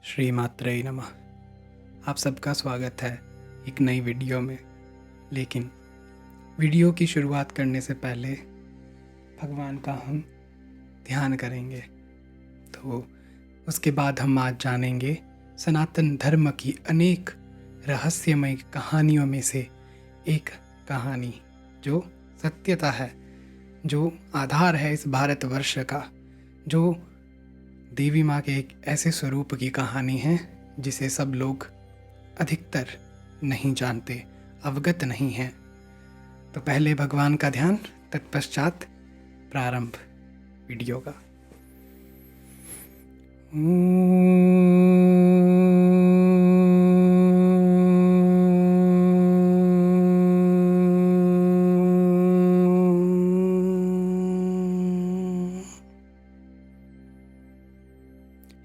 श्री मात्रे नमः। आप सबका स्वागत है एक नई वीडियो में। लेकिन वीडियो की शुरुआत करने से पहले भगवान का हम ध्यान करेंगे। तो उसके बाद हम आज जानेंगे सनातन धर्म की अनेक रहस्यमय कहानियों में से एक कहानी जो सत्यता है, जो आधार है इस भारतवर्ष का, जो देवी माँ के एक ऐसे स्वरूप की कहानी है जिसे सब लोग अधिकतर नहीं जानते, अवगत नहीं हैं। तो पहले भगवान का ध्यान, तत्पश्चात प्रारंभ वीडियो का।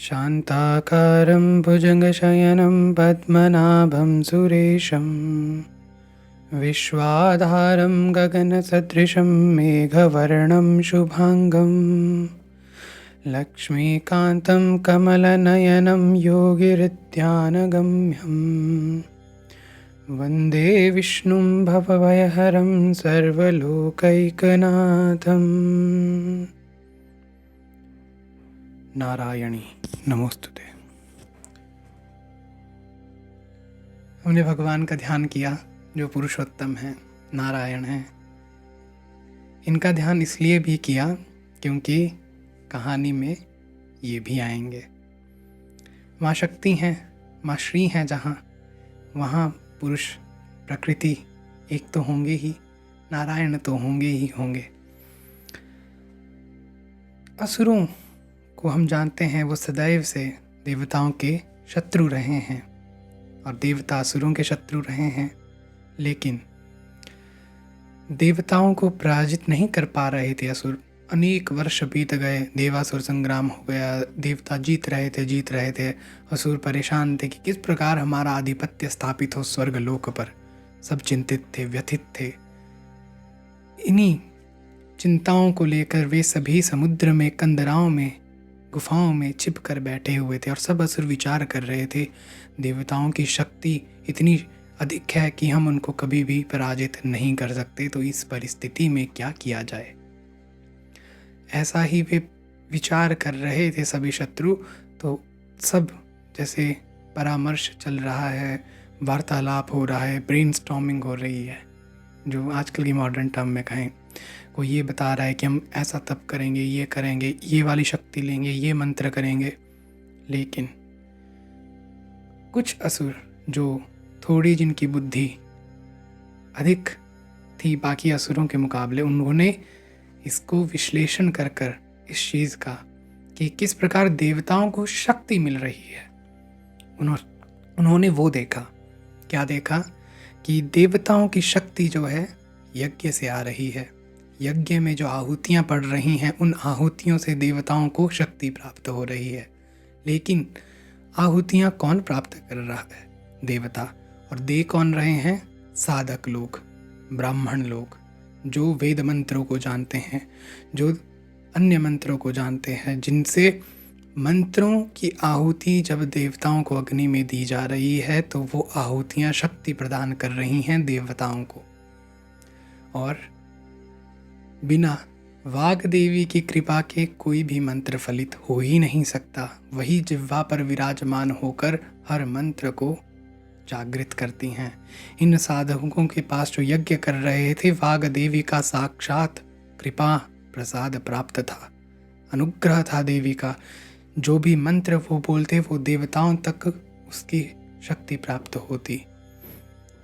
शान्ताकारं भुजगशयनं पद्मनाभं सुरेशं विश्वाधारं गगनसदृशं मेघवर्णं शुभांगं लक्ष्मीकान्तं कमलनयनं योगिहृद्यानगम्यं वन्दे विष्णुं भवभयहरं सर्वलोकैकनाथम्। नारायणी नमोस्तुते। हमने भगवान का ध्यान किया जो पुरुषोत्तम हैं, नारायण हैं। इनका ध्यान इसलिए भी किया क्योंकि कहानी में ये भी आएंगे। माँ शक्ति हैं, माँ श्री हैं, जहाँ वहाँ पुरुष प्रकृति एक तो होंगे ही, नारायण तो होंगे ही होंगे। असुरों को हम जानते हैं वो सदैव से देवताओं के शत्रु रहे हैं और देवता असुरों के शत्रु रहे हैं। लेकिन देवताओं को पराजित नहीं कर पा रहे थे असुर। अनेक वर्ष बीत गए, देवासुर संग्राम हो गया, देवता जीत रहे थे। असुर परेशान थे कि किस प्रकार हमारा आधिपत्य स्थापित हो स्वर्ग लोक पर। सब चिंतित थे, व्यथित थे। इन्हीं चिंताओं को लेकर वे सभी समुद्र में, कंदराओं में, गुफाओं में छिप कर बैठे हुए थे और सब असुर विचार कर रहे थे, देवताओं की शक्ति इतनी अधिक है कि हम उनको कभी भी पराजित नहीं कर सकते, तो इस परिस्थिति में क्या किया जाए। ऐसा ही वे विचार कर रहे थे सभी शत्रु। तो सब जैसे परामर्श चल रहा है, वार्तालाप हो रहा है, ब्रेनस्टॉर्मिंग हो रही है, जो आजकल की मॉडर्न टर्म में कहें। कोई ये बता रहा है कि हम ऐसा तप करेंगे, ये करेंगे, ये वाली शक्ति लेंगे, ये मंत्र करेंगे। लेकिन कुछ असुर जो थोड़ी जिनकी बुद्धि अधिक थी बाकी असुरों के मुकाबले, उन्होंने इसको विश्लेषण कर कर इस चीज़ का कि किस प्रकार देवताओं को शक्ति मिल रही है, उन्होंने वो देखा। क्या देखा? कि देवताओं की शक्ति जो है यज्ञ से आ रही है। यज्ञ में जो आहुतियाँ पड़ रही हैं, उन आहुतियों से देवताओं को शक्ति प्राप्त हो रही है। लेकिन आहुतियाँ कौन प्राप्त कर रहा है? देवता। और दे कौन रहे हैं? साधक लोग, ब्राह्मण लोग, जो वेद मंत्रों को जानते हैं, जो अन्य मंत्रों को जानते हैं, जिनसे मंत्रों की आहुति जब देवताओं को अग्नि में दी जा रही है तो वो आहुतियाँ शक्ति प्रदान कर रही हैं देवताओं को। और बिना वाग देवी की कृपा के कोई भी मंत्र फलित हो ही नहीं सकता। वही जिह्वा पर विराजमान होकर हर मंत्र को जागृत करती हैं। इन साधकों के पास जो यज्ञ कर रहे थे, वाग देवी का साक्षात कृपा प्रसाद प्राप्त था, अनुग्रह था देवी का। जो भी मंत्र वो बोलते वो देवताओं तक उसकी शक्ति प्राप्त होती।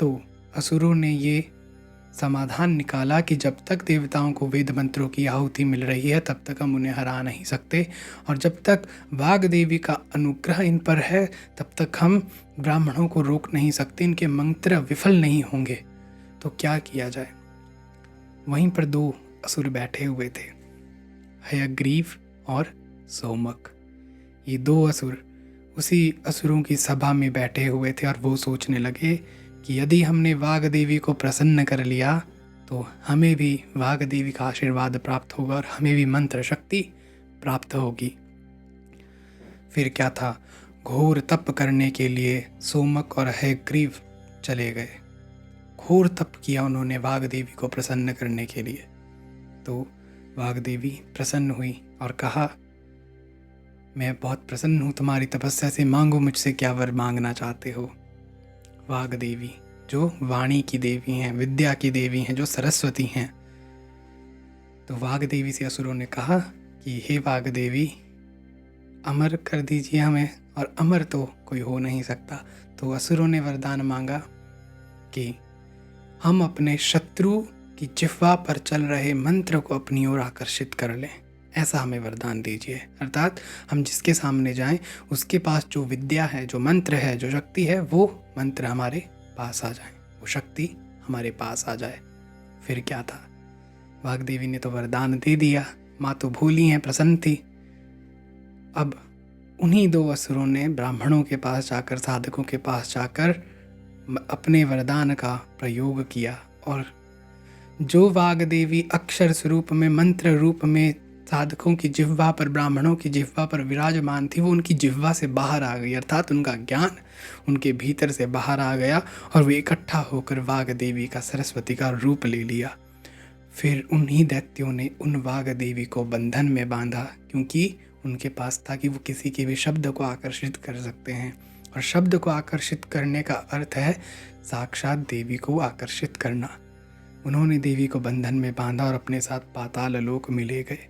तो असुरों ने ये समाधान निकाला कि जब तक देवताओं को वेद मंत्रों की आहुति मिल रही है तब तक हम उन्हें हरा नहीं सकते, और जब तक वाग देवी का अनुग्रह इन पर है तब तक हम ब्राह्मणों को रोक नहीं सकते, इनके मंत्र विफल नहीं होंगे। तो क्या किया जाए? वहीं पर दो असुर बैठे हुए थे, हयग्रीव और सोमक। ये दो असुर उसी असुरों की सभा में बैठे हुए थे और वो सोचने लगे कि यदि हमने वाग देवी को प्रसन्न कर लिया तो हमें भी वाग देवी का आशीर्वाद प्राप्त होगा और हमें भी मंत्र शक्ति प्राप्त होगी। फिर क्या था? घोर तप करने के लिए सोमक और हयग्रीव चले गए। घोर तप किया उन्होंने वाग देवी को प्रसन्न करने के लिए। तो वाग देवी प्रसन्न हुई और कहा, मैं बहुत प्रसन्न हूँ तुम्हारी तपस्या से, मांगो मुझसे क्या वर मांगना चाहते हो। वाग देवी जो वाणी की देवी हैं, विद्या की देवी हैं, जो सरस्वती हैं, तो वाग देवी से असुरों ने कहा कि हे वाग देवी, अमर कर दीजिए हमें, और अमर तो कोई हो नहीं सकता। तो असुरों ने वरदान मांगा कि हम अपने शत्रु की जिह्वा पर चल रहे मंत्र को अपनी ओर आकर्षित कर लें, ऐसा हमें वरदान दीजिए। अर्थात हम जिसके सामने जाएं उसके पास जो विद्या है, जो मंत्र है, जो शक्ति है, वो मंत्र हमारे पास आ जाए, वो शक्ति हमारे पास आ जाए। फिर क्या था, वाग्देवी ने तो वरदान दे दिया, माँ तो भूली हैं, प्रसन्न थी। अब उन्हीं दो असुरों ने ब्राह्मणों के पास जाकर, साधकों के पास जाकर अपने वरदान का प्रयोग किया, और जो वाग्देवी अक्षर स्वरूप में, मंत्र रूप में साधकों की जिह्वा पर, ब्राह्मणों की जिह्वा पर विराजमान थी, वो उनकी जिह्वा से बाहर आ गई। अर्थात उनका ज्ञान उनके भीतर से बाहर आ गया और वे इकट्ठा होकर वाग्देवी का, सरस्वती का रूप ले लिया। फिर उन्हीं दैत्यों ने उन वाग्देवी को बंधन में बांधा, क्योंकि उनके पास था कि वो किसी के भी शब्द को आकर्षित कर सकते हैं, और शब्द को आकर्षित करने का अर्थ है साक्षात देवी को आकर्षित करना। उन्होंने देवी को बंधन में बांधा और अपने साथ पाताल लोक में ले गए।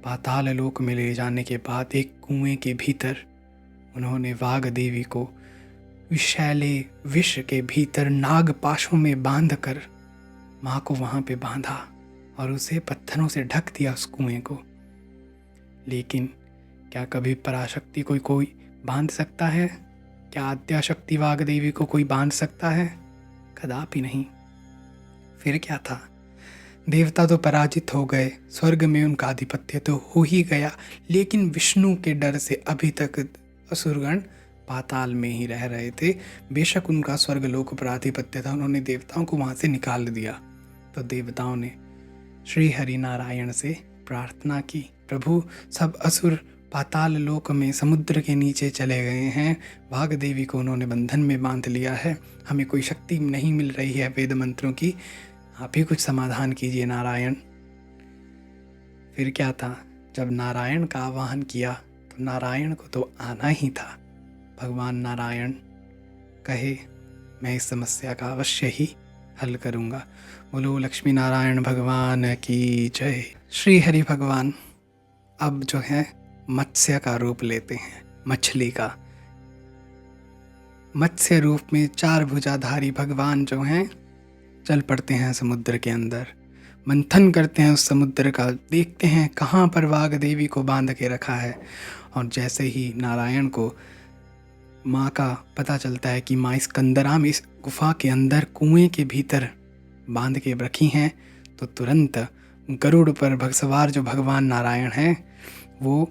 पाताल लोक में ले जाने के बाद एक कुएं के भीतर उन्होंने वाग्देवी को विषैले विष के भीतर नाग पाशों में बांध कर माँ को वहाँ पे बांधा और उसे पत्थरों से ढक दिया, उस कुएं को। लेकिन क्या कभी पराशक्ति को कोई बांध सकता है? क्या आद्याशक्ति वाग्देवी को कोई बांध सकता है? कदापि नहीं। फिर क्या था, देवता तो पराजित हो गए, स्वर्ग में उनका आधिपत्य तो हो ही गया, लेकिन विष्णु के डर से अभी तक असुरगण पाताल में ही रह रहे थे। बेशक उनका स्वर्गलोक पर आधिपत्य था, उन्होंने देवताओं को वहाँ से निकाल दिया। तो देवताओं ने श्री हरि नारायण से प्रार्थना की, प्रभु सब असुर पाताल लोक में समुद्र के नीचे चले गए हैं, वाग्देवी को उन्होंने बंधन में बांध लिया है, हमें कोई शक्ति नहीं मिल रही है वेद मंत्रों की, आप ही कुछ समाधान कीजिए नारायण। फिर क्या था, जब नारायण का आवाहन किया तो नारायण को तो आना ही था। भगवान नारायण कहे, मैं इस समस्या का अवश्य ही हल करूँगा। बोलो लक्ष्मी नारायण भगवान की जय। श्री हरि भगवान अब जो है मत्स्य का रूप लेते हैं, मछली का। मत्स्य रूप में 4 भुजाधारी भगवान जो हैं चल पड़ते हैं समुद्र के अंदर, मंथन करते हैं उस समुद्र का, देखते हैं कहाँ पर वाग्देवी को बांध के रखा है। और जैसे ही नारायण को माँ का पता चलता है कि माँ इस कंदराम, इस गुफा के अंदर कुएं के भीतर बांध के रखी हैं, तो तुरंत गरुड़ पर सवार जो भगवान नारायण हैं, वो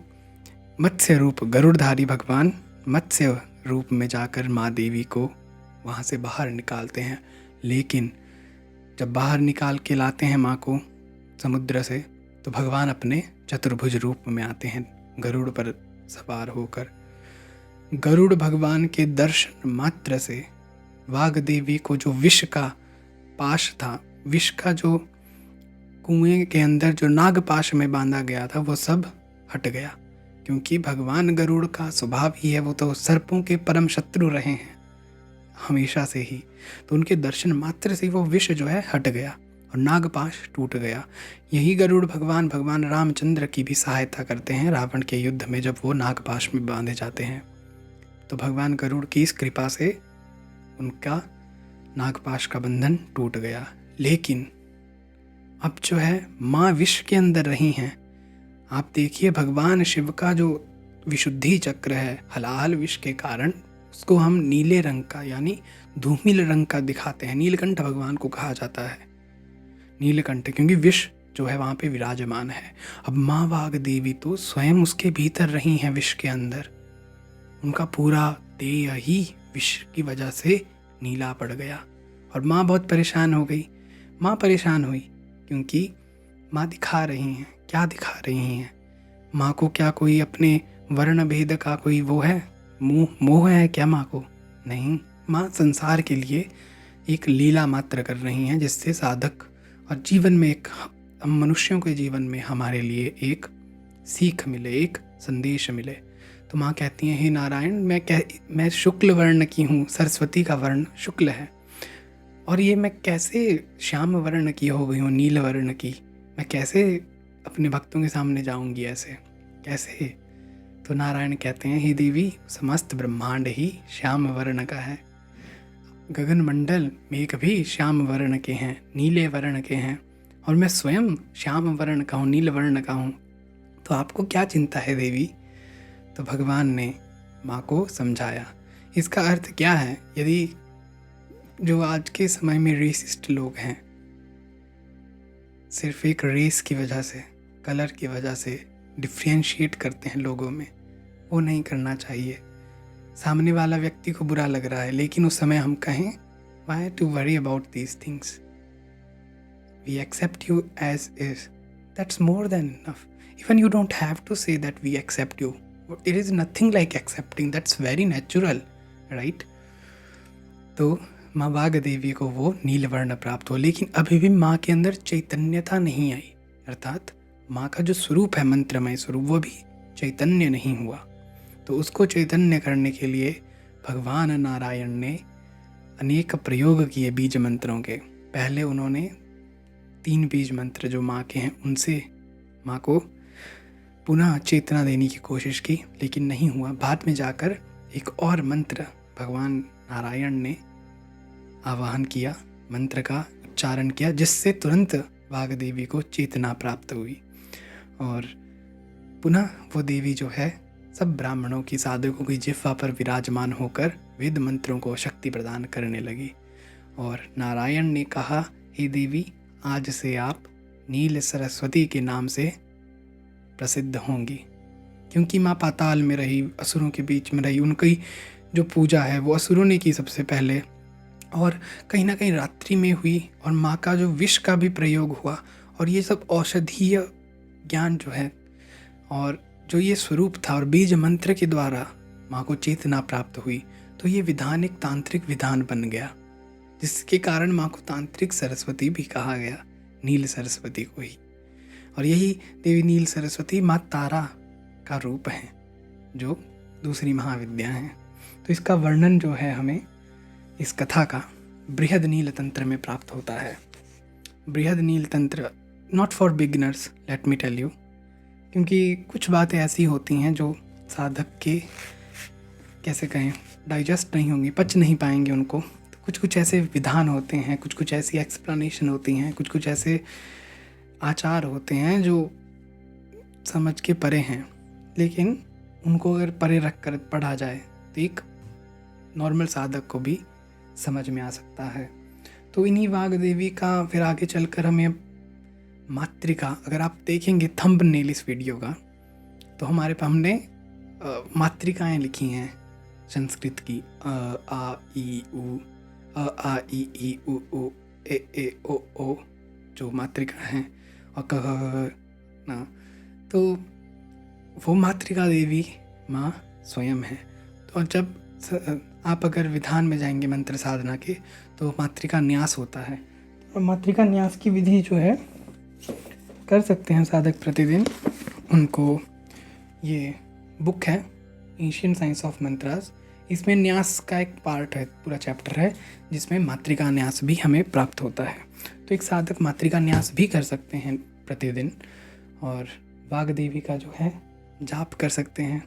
मत्स्य रूप, गरुड़धारी भगवान मत्स्य रूप में जाकर माँ देवी को वहाँ से बाहर निकालते हैं। लेकिन जब बाहर निकाल के लाते हैं माँ को समुद्र से, तो भगवान अपने चतुर्भुज रूप में आते हैं गरुड़ पर सवार होकर। गरुड़ भगवान के दर्शन मात्र से वाग्देवी को जो विष का पाश था, विष का जो कुएं के अंदर जो नागपाश में बांधा गया था, वो सब हट गया। क्योंकि भगवान गरुड़ का स्वभाव ही है, वो तो सर्पों के परम शत्रु रहे हैं हमेशा से ही, तो उनके दर्शन मात्र से वो विष जो है हट गया और नागपाश टूट गया। यही गरुड़ भगवान, भगवान रामचंद्र की भी सहायता करते हैं रावण के युद्ध में, जब वो नागपाश में बांधे जाते हैं। तो भगवान गरुड़ की इस कृपा से उनका नागपाश का बंधन टूट गया। लेकिन अब जो है माँ विष के अंदर रही हैं। आप देखिए, भगवान शिव का जो विशुद्धि चक्र है, हलाहल विष के कारण उसको हम नीले रंग का, यानी धूमिल रंग का दिखाते हैं। नीलकंठ भगवान को कहा जाता है नीलकंठ, क्योंकि विष जो है वहाँ पे विराजमान है। अब माँ वाग्देवी तो स्वयं उसके भीतर रही हैं विष के अंदर, उनका पूरा देह ही विष की वजह से नीला पड़ गया और माँ बहुत परेशान हो गई। माँ परेशान हुई क्योंकि माँ दिखा रही हैं, क्या दिखा रही हैं? माँ को क्या कोई अपने वर्ण भेद का कोई वो है? मोह है क्या माँ को? नहीं, माँ संसार के लिए एक लीला मात्र कर रही हैं, जिससे साधक और जीवन में एक हम मनुष्यों के जीवन में हमारे लिए एक सीख मिले, एक संदेश मिले। तो माँ कहती हैं, हे नारायण, मैं शुक्ल वर्ण की हूँ, सरस्वती का वर्ण शुक्ल है, और ये मैं कैसे श्याम वर्ण की हो गई हूँ, नील वर्ण की, मैं कैसे अपने भक्तों के सामने जाऊंगी ऐसे, कैसे? तो नारायण कहते हैं, हे देवी, समस्त ब्रह्मांड ही श्याम वर्ण का है, गगन मंडल मेघ भी श्याम वर्ण के हैं, नीले वर्ण के हैं, और मैं स्वयं श्याम वर्ण का हूँ, नील वर्ण का हूँ, तो आपको क्या चिंता है देवी? तो भगवान ने माँ को समझाया। इसका अर्थ क्या है? यदि जो आज के समय में रेसिस्ट लोग हैं, सिर्फ एक रेस की वजह से, कलर की वजह से डिफ्रेंशिएट करते हैं लोगों में, वो नहीं करना चाहिए। सामने वाला व्यक्ति को बुरा लग रहा है, लेकिन उस समय हम कहें, why to worry about these things, we accept you as is, that's more than enough. Even you don't have to say that we accept you, it is nothing like accepting, that's very natural, right? तो माँ वाग देवी को वो नील वर्ण प्राप्त हो, लेकिन अभी भी माँ के अंदर चैतन्यता नहीं आई, अर्थात माँ का जो स्वरूप है, मंत्रमय स्वरूप, वो भी चैतन्य नहीं हुआ। तो उसको चैतन्य करने के लिए भगवान नारायण ने अनेक प्रयोग किए बीज मंत्रों के। पहले उन्होंने 3 बीज मंत्र जो माँ के हैं, उनसे माँ को पुनः चेतना देने की कोशिश की, लेकिन नहीं हुआ। बाद में जाकर एक और मंत्र भगवान नारायण ने आवाहन किया, मंत्र का उच्चारण किया, जिससे तुरंत वाग देवी को चेतना प्राप्त हुई, और पुनः वो देवी जो है सब ब्राह्मणों की, साधकों की जिह्वा पर विराजमान होकर वेद मंत्रों को शक्ति प्रदान करने लगी। और नारायण ने कहा, हे देवी, आज से आप नील सरस्वती के नाम से प्रसिद्ध होंगी, क्योंकि माँ पाताल में रही, असुरों के बीच में रही, उनकी जो पूजा है वो असुरों ने की सबसे पहले, और कहीं ना कहीं रात्रि में हुई, और माँ का जो विष का भी प्रयोग हुआ, और ये सब औषधीय ज्ञान जो है, और जो ये स्वरूप था, और बीज मंत्र के द्वारा माँ को चेतना प्राप्त हुई, तो ये विधान एक तांत्रिक विधान बन गया, जिसके कारण माँ को तांत्रिक सरस्वती भी कहा गया, नील सरस्वती को ही। और यही देवी नील सरस्वती माँ तारा का रूप है, जो दूसरी महाविद्या हैं। तो इसका वर्णन जो है हमें इस कथा का बृहद नील तंत्र में प्राप्त होता है। Brihad Nila Tantra not for beginners, let me tell you, क्योंकि कुछ बातें ऐसी होती हैं जो साधक के, कैसे कहें, डाइजेस्ट नहीं होंगी, पच नहीं पाएंगे उनको। तो कुछ कुछ ऐसे विधान होते हैं, कुछ कुछ ऐसी एक्सप्लेनेशन होती हैं, कुछ कुछ ऐसे आचार होते हैं जो समझ के परे हैं, लेकिन उनको अगर परे रख कर पढ़ा जाए तो एक नॉर्मल साधक को भी समझ में आ सकता है। तो इन्हीं वाग देवी का फिर आगे चलकर हमें मातृका, अगर आप देखेंगे थंबनेल इस वीडियो का, तो हमारे पास हमने मातृकाएँ लिखी हैं संस्कृत की, आ ई उ, आ ई उ उ, ए ओ ओ, जो मातृका हैं, और क ना, तो वो मातृका देवी माँ स्वयं है। तो जब आप अगर विधान में जाएंगे मंत्र साधना के, तो मातृका न्यास होता है, और मातृका न्यास की विधि जो है कर सकते हैं साधक प्रतिदिन। उनको ये बुक है एशियन साइंस ऑफ मंत्रास, इसमें न्यास का एक पार्ट है, पूरा चैप्टर है, जिसमें मातृका न्यास भी हमें प्राप्त होता है। तो एक साधक मातृका न्यास भी कर सकते हैं प्रतिदिन, और वाग देवी का जो है जाप कर सकते हैं।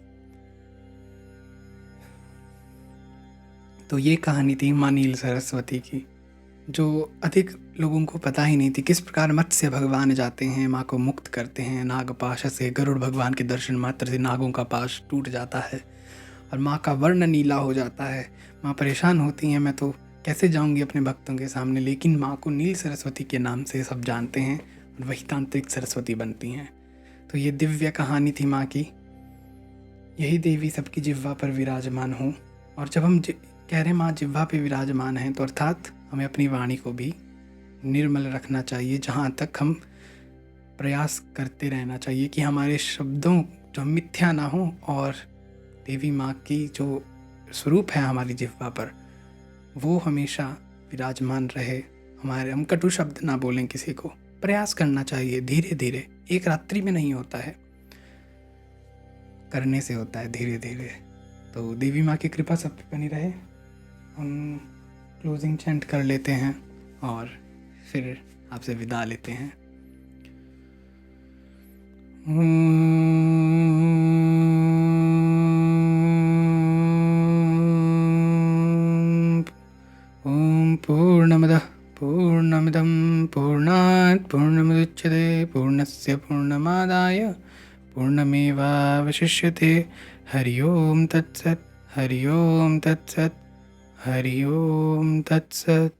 तो ये कहानी थी माँ नील सरस्वती की, जो अधिक लोगों को पता ही नहीं थी, किस प्रकार मत्स्य भगवान जाते हैं, माँ को मुक्त करते हैं नागपाश से। गरुड़ भगवान के दर्शन मात्र से नागों का पाश टूट जाता है, और माँ का वर्ण नीला हो जाता है। माँ परेशान होती हैं, मैं तो कैसे जाऊँगी अपने भक्तों के सामने, लेकिन माँ को नील सरस्वती के नाम से सब जानते हैं, और वही तांत्रिक सरस्वती बनती हैं। तो ये दिव्य कहानी थी माँ की। यही देवी सबकी जिह्वा पर विराजमान हो, और जब हम कह रहे हैं माँ जिह्वा पे विराजमान हैं, तो अर्थात हमें अपनी वाणी को भी निर्मल रखना चाहिए। जहाँ तक हम प्रयास करते रहना चाहिए कि हमारे शब्दों जो मिथ्या ना हो, और देवी माँ की जो स्वरूप है हमारी जिह्वा पर, वो हमेशा विराजमान रहे। हम कटु शब्द ना बोलें किसी को, प्रयास करना चाहिए धीरे धीरे, एक रात्रि में नहीं होता है, करने से होता है धीरे धीरे। तो देवी माँ की कृपा सब पे बनी रहे। हम क्लोजिंग चैंट कर लेते हैं और फिर आपसे विदा लेते हैं। ॐ पूर्णमदः पूर्णमिदं पूर्णात् पूर्णमुदच्यते पूर्णस्य पूर्णमादाय पूर्णमेवावशिष्यते। हरि ओम तत्सत्, हरि ओम तत्सत्, हरि ओम तत्सत्।